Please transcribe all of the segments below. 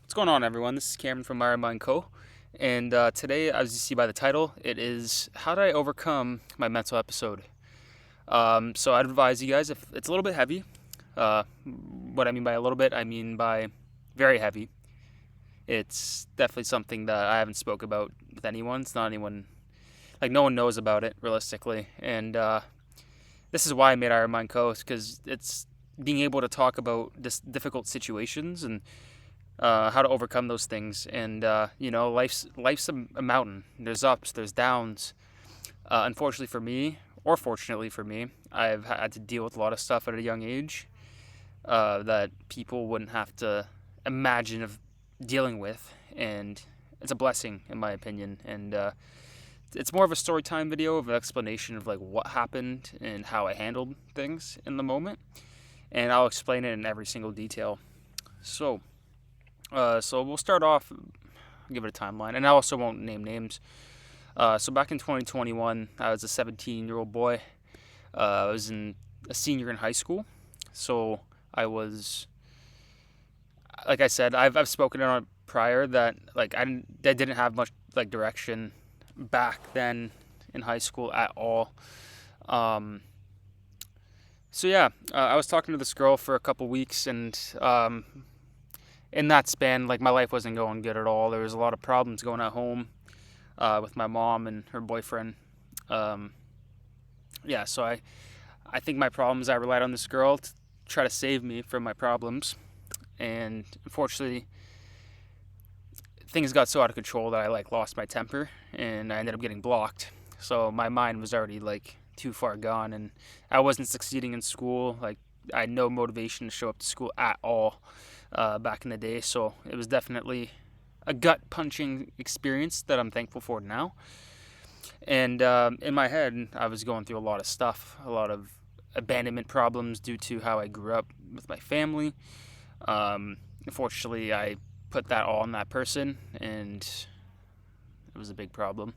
What's going on, everyone? This is Cameron from Myra Mind Co. And today, as you see by the title, it is How Did I Overcome My Mental Episode? So I'd advise you guys, if it's a little bit heavy, what I mean by a little bit, I mean by very heavy. It's definitely something that I haven't spoke about with anyone. It's not anyone, like no one knows about it, realistically. And this is why I made Myra Mind Co. because it's being able to talk about this difficult situations and how to overcome those things. And life's a mountain. There's ups, there's downs. Unfortunately for me, or fortunately for me, I've had to deal with a lot of stuff at a young age that people wouldn't have to imagine of dealing with, and it's a blessing in my opinion. And it's more of a story time video of an explanation of like what happened and how I handled things in the moment, and I'll explain it in every single detail. So we'll start off, give it a timeline, and I also won't name names. So back in 2021, I was a 17-year-old boy. I was a senior in high school. So I was, like I said, I've spoken on it prior that like I didn't have much like direction back then in high school at all. Um, I was talking to this girl for a couple weeks, and in that span, like my life wasn't going good at all. There was a lot of problems going at home with my mom and her boyfriend. Um, so I think my problems, I relied on this girl to try to save me from my problems. And unfortunately, things got so out of control that I like lost my temper and I ended up getting blocked. So my mind was already like too far gone, and I wasn't succeeding in school. Like I had no motivation to show up to school at all back in the day. So it was definitely a gut punching experience that I'm thankful for now. And in my head, I was going through a lot of stuff, a lot of abandonment problems due to how I grew up with my family. Unfortunately, I put that all on that person, and it was a big problem.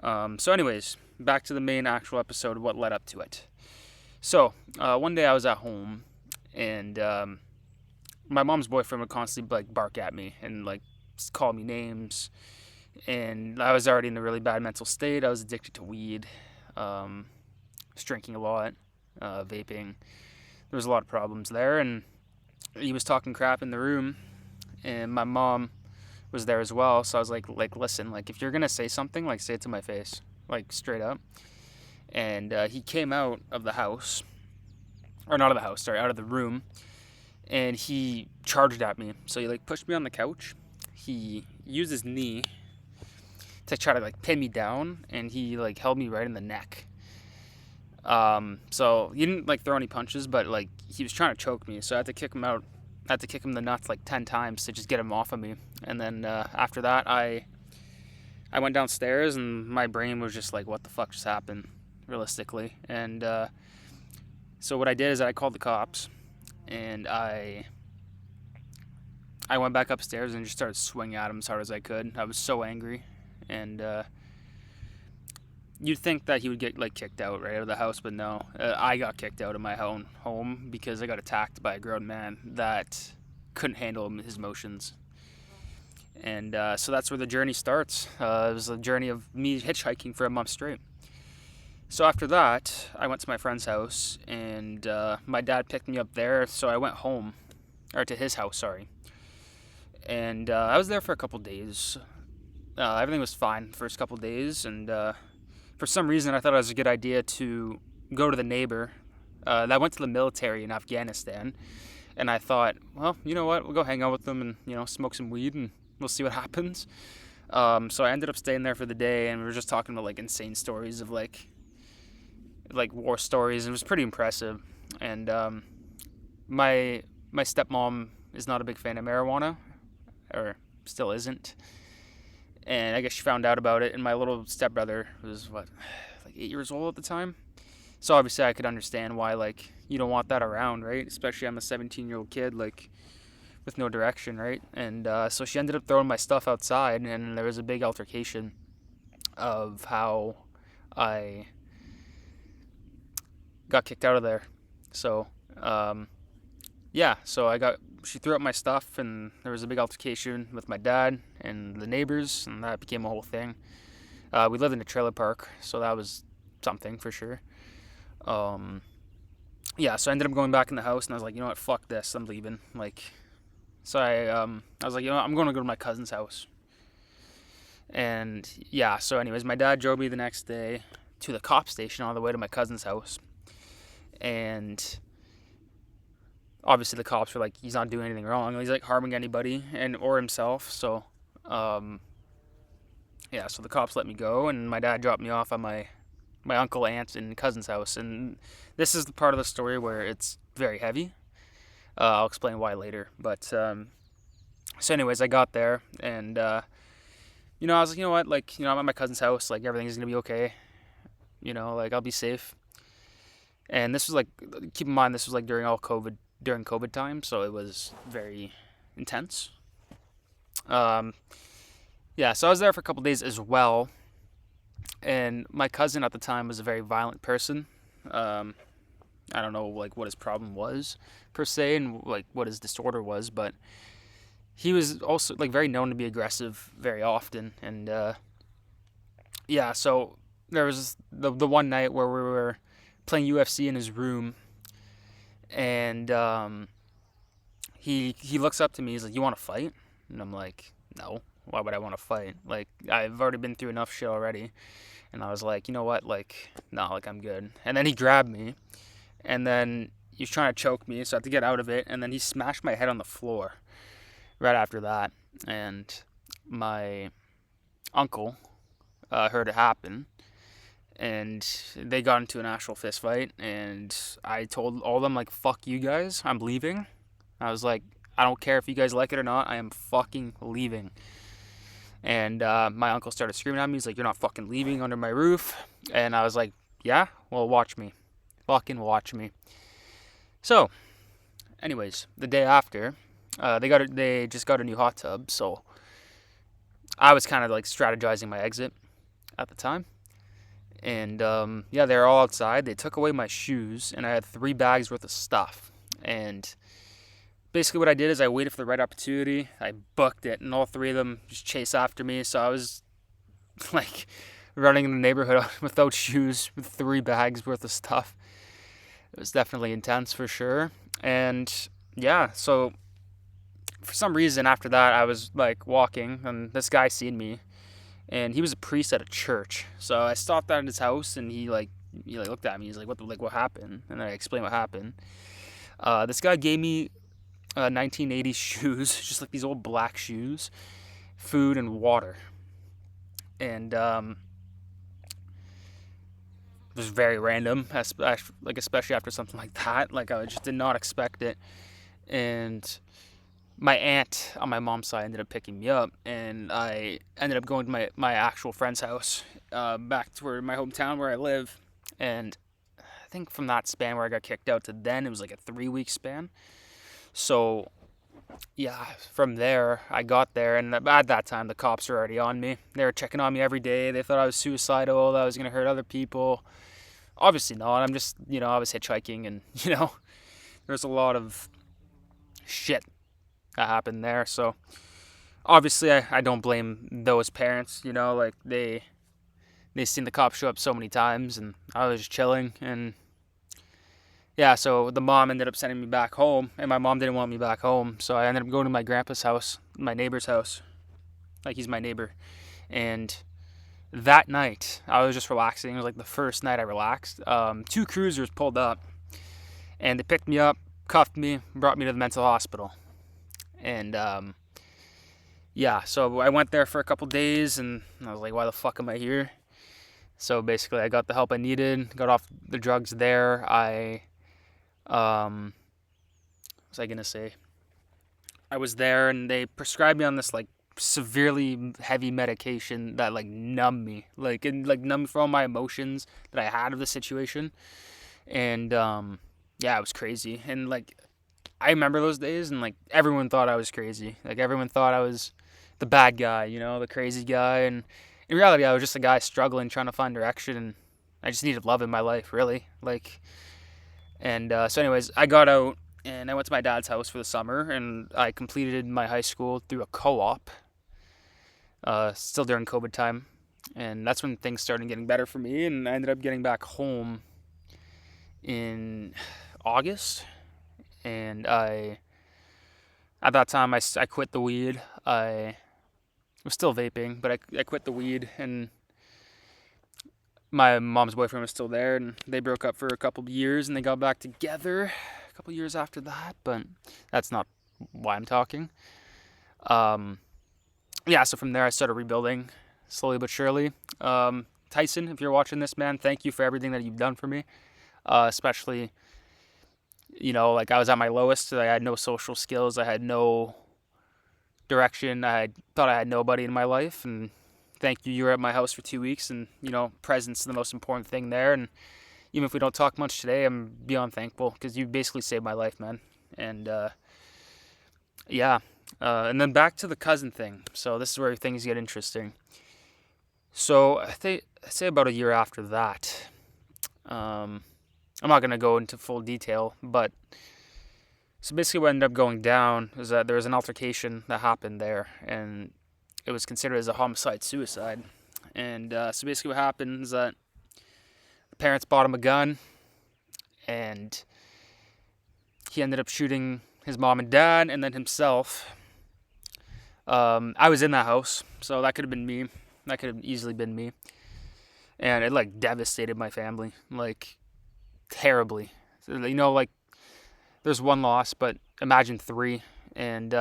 Anyways, back to the main actual episode, what led up to it. So, one day I was at home, and my mom's boyfriend would constantly like bark at me and like call me names, and I was already in a really bad mental state. I was addicted to weed, was drinking a lot, vaping. There was a lot of problems there, and he was talking crap in the room, and my mom was there as well. So I was like, listen, like if you're gonna say something, like say it to my face, like straight up. And he came out of the house, or not of the house, sorry, out of the room, and he charged at me. So he like pushed me on the couch. He used his knee to try to like pin me down, and he like held me right in the neck. So he didn't like throw any punches, but like he was trying to choke me. So I had to kick him out. I had to kick him in the nuts like 10 times to just get him off of me. And then after that, I went downstairs, and my brain was just like, what the fuck just happened, realistically. And so what I did is I called the cops, and I went back upstairs and just started swinging at him as hard as I could. I was so angry, and you'd think that he would get like kicked out right out of the house, but no. I got kicked out of my own home because I got attacked by a grown man that couldn't handle his emotions. And so that's where the journey starts. It was a journey of me hitchhiking for a month straight. So after that, I went to my friend's house, and my dad picked me up there. So I went home, or to his house, sorry. And I was there for a couple days. Everything was fine the first couple days, and for some reason I thought it was a good idea to go to the neighbor that went to the military in Afghanistan. And I thought, well, you know what, we'll go hang out with them and, smoke some weed, and we'll see what happens. So I ended up staying there for the day, and we were just talking about like insane stories of like war stories, and it was pretty impressive. And my stepmom is not a big fan of marijuana, or still isn't. And I guess she found out about it, and my little stepbrother was like 8 years old at the time. So obviously I could understand why like you don't want that around, right? Especially I'm a 17-year-old kid like with no direction, right? And so she ended up throwing my stuff outside, and there was a big altercation of how I got kicked out of there. So so I got she threw up my stuff, and there was a big altercation with my dad and the neighbors, and that became a whole thing. We lived in a trailer park, so that was something for sure. Um, yeah, so I ended up going back in the house, and I was like, you know what, fuck this, I'm leaving. Like, so I was like, you know what, I'm going to go to my cousin's house. And yeah, so anyways, my dad drove me the next day to the cop station on the way to my cousin's house, and obviously the cops were like, he's not doing anything wrong, he's like harming anybody and or himself. So um, yeah, so the cops let me go, and my dad dropped me off at my uncle, aunt, and cousin's house. And this is the part of the story where it's very heavy. I'll explain why later. But so anyways, I got there, and I was like, you know what, like, I'm at my cousin's house, like, everything's gonna be okay, like, I'll be safe. And this was like, keep in mind, this was like during COVID time, so it was very intense. Um, yeah, so I was there for a couple days as well, and my cousin at the time was a very violent person. Um, I don't know like what his problem was per se, and like what his disorder was, but he was also like very known to be aggressive very often. And yeah, so there was the one night where we were playing UFC in his room, and he looks up to me. He's like, "You want to fight?" And I'm like, "No. Why would I want to fight? Like, I've already been through enough shit already." And I was like, "You know what? Like, no, like, I'm good." And then he grabbed me, and then he was trying to choke me, so I had to get out of it. And then he smashed my head on the floor right after that. And my uncle heard it happen, and they got into an actual fist fight. And I told all of them, like, "Fuck you guys, I'm leaving." I was like, "I don't care if you guys like it or not, I am fucking leaving." And my uncle started screaming at me. He's like, "You're not fucking leaving under my roof." And I was like, "Yeah, well, watch me. Fucking watch me." So, anyways, the day after, they just got a new hot tub. So I was kind of like strategizing my exit at the time. And yeah, they were all outside. They took away my shoes, and I had 3 bags worth of stuff. And basically what I did is I waited for the right opportunity. I booked it, and all 3 of them just chased after me. So I was like running in the neighborhood without shoes with 3 bags worth of stuff. It was definitely intense for sure. And yeah, so for some reason after that, I was like walking, and this guy seen me, and he was a priest at a church. So I stopped at his house, and he looked at me. He's like, what happened?" And I explained what happened. This guy gave me 1980s shoes, just like these old black shoes, food, and water. And it was very random, especially after something like that. Like, I just did not expect it. And my aunt on my mom's side ended up picking me up, and I ended up going to my actual friend's house, back to my hometown where I live. And I think from that span where I got kicked out to then, it was like a 3-week span. So yeah, from there, I got there, and at that time, the cops were already on me. They were checking on me every day. They thought I was suicidal, that I was going to hurt other people. Obviously not. I'm just, I was hitchhiking, and, there's a lot of shit that happened there. So obviously, I don't blame those parents, like, they seen the cops show up so many times, and I was just chilling. And yeah, so the mom ended up sending me back home, and my mom didn't want me back home, so I ended up going to my grandpa's house, my neighbor's house. Like, he's my neighbor. And that night, I was just relaxing. It was like the first night I relaxed. 2 cruisers pulled up, and they picked me up, cuffed me, brought me to the mental hospital. And yeah, so I went there for a couple days, and I was like, why the fuck am I here? So basically, I got the help I needed, got off the drugs there. What was I gonna say? I was there, and they prescribed me on this like severely heavy medication that like numbed me, numbed me for all my emotions that I had of the situation. And yeah, it was crazy. And like, I remember those days, and like, everyone thought I was crazy. Like, everyone thought I was the bad guy, the crazy guy. And in reality, I was just a guy struggling, trying to find direction, and I just needed love in my life, really. Like, and so anyways, I got out, and I went to my dad's house for the summer, and I completed my high school through a co-op, still during COVID time, and that's when things started getting better for me, and I ended up getting back home in August, and at that time, I quit the weed. I was still vaping, but I quit the weed, and my mom's boyfriend was still there, and they broke up for a couple of years, and they got back together a couple of years after that, but that's not why I'm talking. Um, yeah, so from there, I started rebuilding slowly but surely. Tyson, if you're watching this, man, thank you for everything that you've done for me, especially, like I was at my lowest. I had no social skills. I had no direction. I thought I had nobody in my life, and thank you. You were at my house for 2 weeks, and presence is the most important thing there. And even if we don't talk much today, I'm beyond thankful because you basically saved my life, man. And yeah, and then back to the cousin thing. So this is where things get interesting. So I say about a year after that. I'm not gonna go into full detail, but so basically what ended up going down is that there was an altercation that happened there, and it was considered as a homicide-suicide. And so basically what happened is that the parents bought him a gun, and he ended up shooting his mom and dad, and then himself. I was in that house, so that could have been me. That could have easily been me. And it, like, devastated my family, like, terribly. So, like, there's one loss, but imagine three. And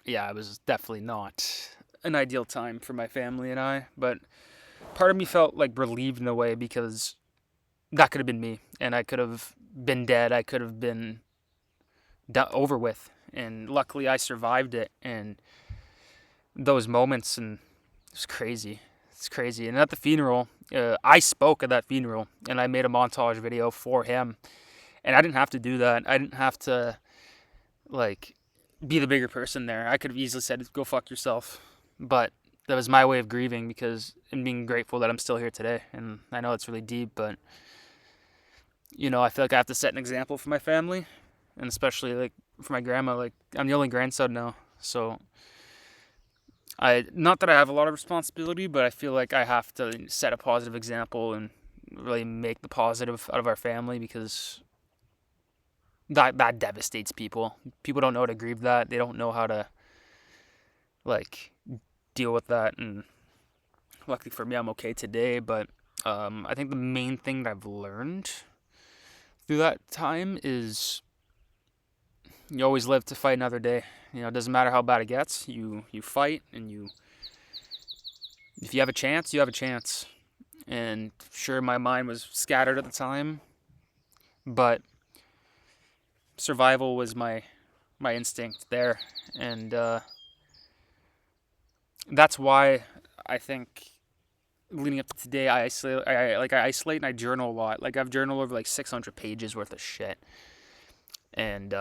yeah, it was definitely not an ideal time for my family and I. But part of me felt like relieved in a way because that could have been me, and I could have been dead. I could have been over with, and luckily I survived it. And those moments, and it was crazy. It's crazy. And at the funeral, I spoke at that funeral, and I made a montage video for him. And I didn't have to do that. I didn't have to, like, be the bigger person there. I could have easily said, go fuck yourself. But that was my way of grieving and being grateful that I'm still here today. And I know it's really deep, but, I feel like I have to set an example for my family. And especially, like, for my grandma. Like, I'm the only grandson now. So, not that I have a lot of responsibility, but I feel like I have to set a positive example and really make the positive out of our family because that devastates people. People don't know how to grieve that. They don't know how to, like, deal with that. And luckily for me, I'm okay today. But I think the main thing that I've learned through that time is you always live to fight another day. It doesn't matter how bad it gets. You fight, and if you have a chance, you have a chance. And sure, my mind was scattered at the time, but survival was my instinct there. And that's why I think leading up to today, I isolate and I journal a lot. Like, I've journaled over like 600 pages worth of shit. And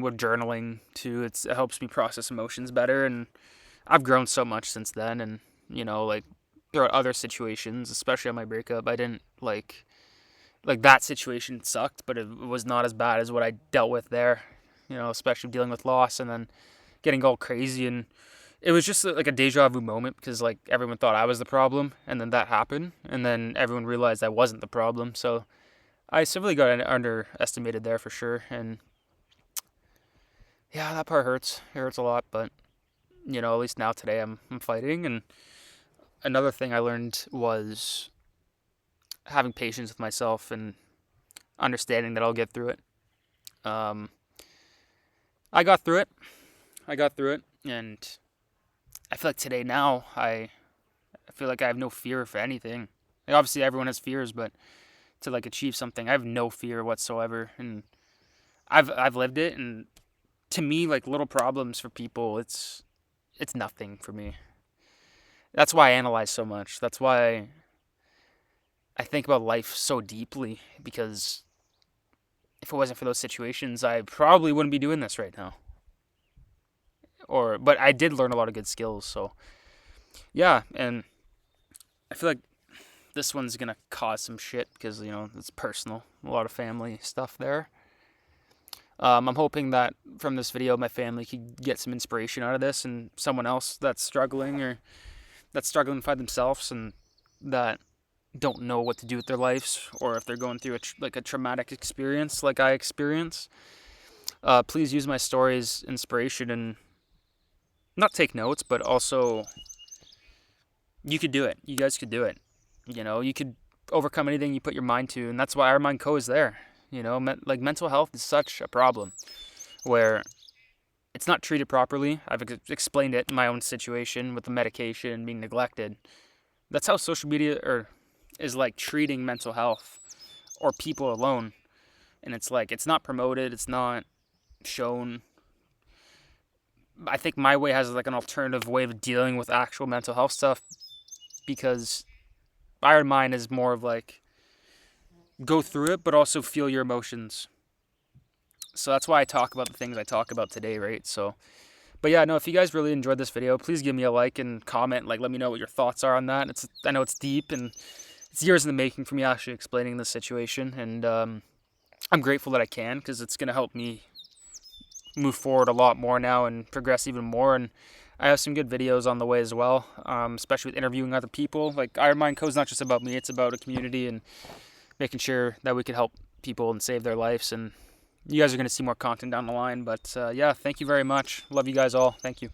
with journaling too, it helps me process emotions better. And I've grown so much since then. And like, there are other situations, especially on my breakup, I didn't like that situation sucked, but it was not as bad as what I dealt with there. Especially dealing with loss and then getting all crazy. And it was just like a deja vu moment because, like, everyone thought I was the problem, and then that happened, and then everyone realized I wasn't the problem. So I severely got underestimated there for sure. And yeah, that part hurts. It hurts a lot, but at least now today I'm fighting. And another thing I learned was having patience with myself and understanding that I'll get through it. I got through it. And I feel like today now I feel like I have no fear for anything. Like, obviously everyone has fears, but to, like, achieve something, I have no fear whatsoever. And I've lived it, and to me, like, little problems for people, it's nothing for me. That's why I analyze so much. That's why I think about life so deeply, because if it wasn't for those situations, I probably wouldn't be doing this right now. But I did learn a lot of good skills, so yeah. And I feel like this one's gonna cause some shit because it's personal, a lot of family stuff there. I'm hoping that from this video, my family could get some inspiration out of this, and someone else that's struggling to find themselves and that don't know what to do with their lives, or if they're going through a traumatic experience like I experience. Please use my story as inspiration and not take notes, but also you could do it. You guys could do it. You could overcome anything you put your mind to, and that's why Our Mind Co is there. Mental health is such a problem where it's not treated properly. I've explained it in my own situation with the medication being neglected. That's how social media is like treating mental health or people alone. And it's like, it's not promoted, it's not shown. I think my way has like an alternative way of dealing with actual mental health stuff, because Iron Mind is more of like, go through it, but also feel your emotions. So that's why I talk about the things I talk about today, right? So, but yeah, no, if you guys really enjoyed this video, please give me a like and comment. Like, let me know what your thoughts are on that. I know it's deep and it's years in the making for me actually explaining this situation. And I'm grateful that I can, because it's going to help me move forward a lot more now and progress even more. And I have some good videos on the way as well, especially with interviewing other people. Like, Iron Mind Co is not just about me, it's about a community and making sure that we can help people and save their lives. And you guys are going to see more content down the line. But yeah, thank you very much. Love you guys all. Thank you.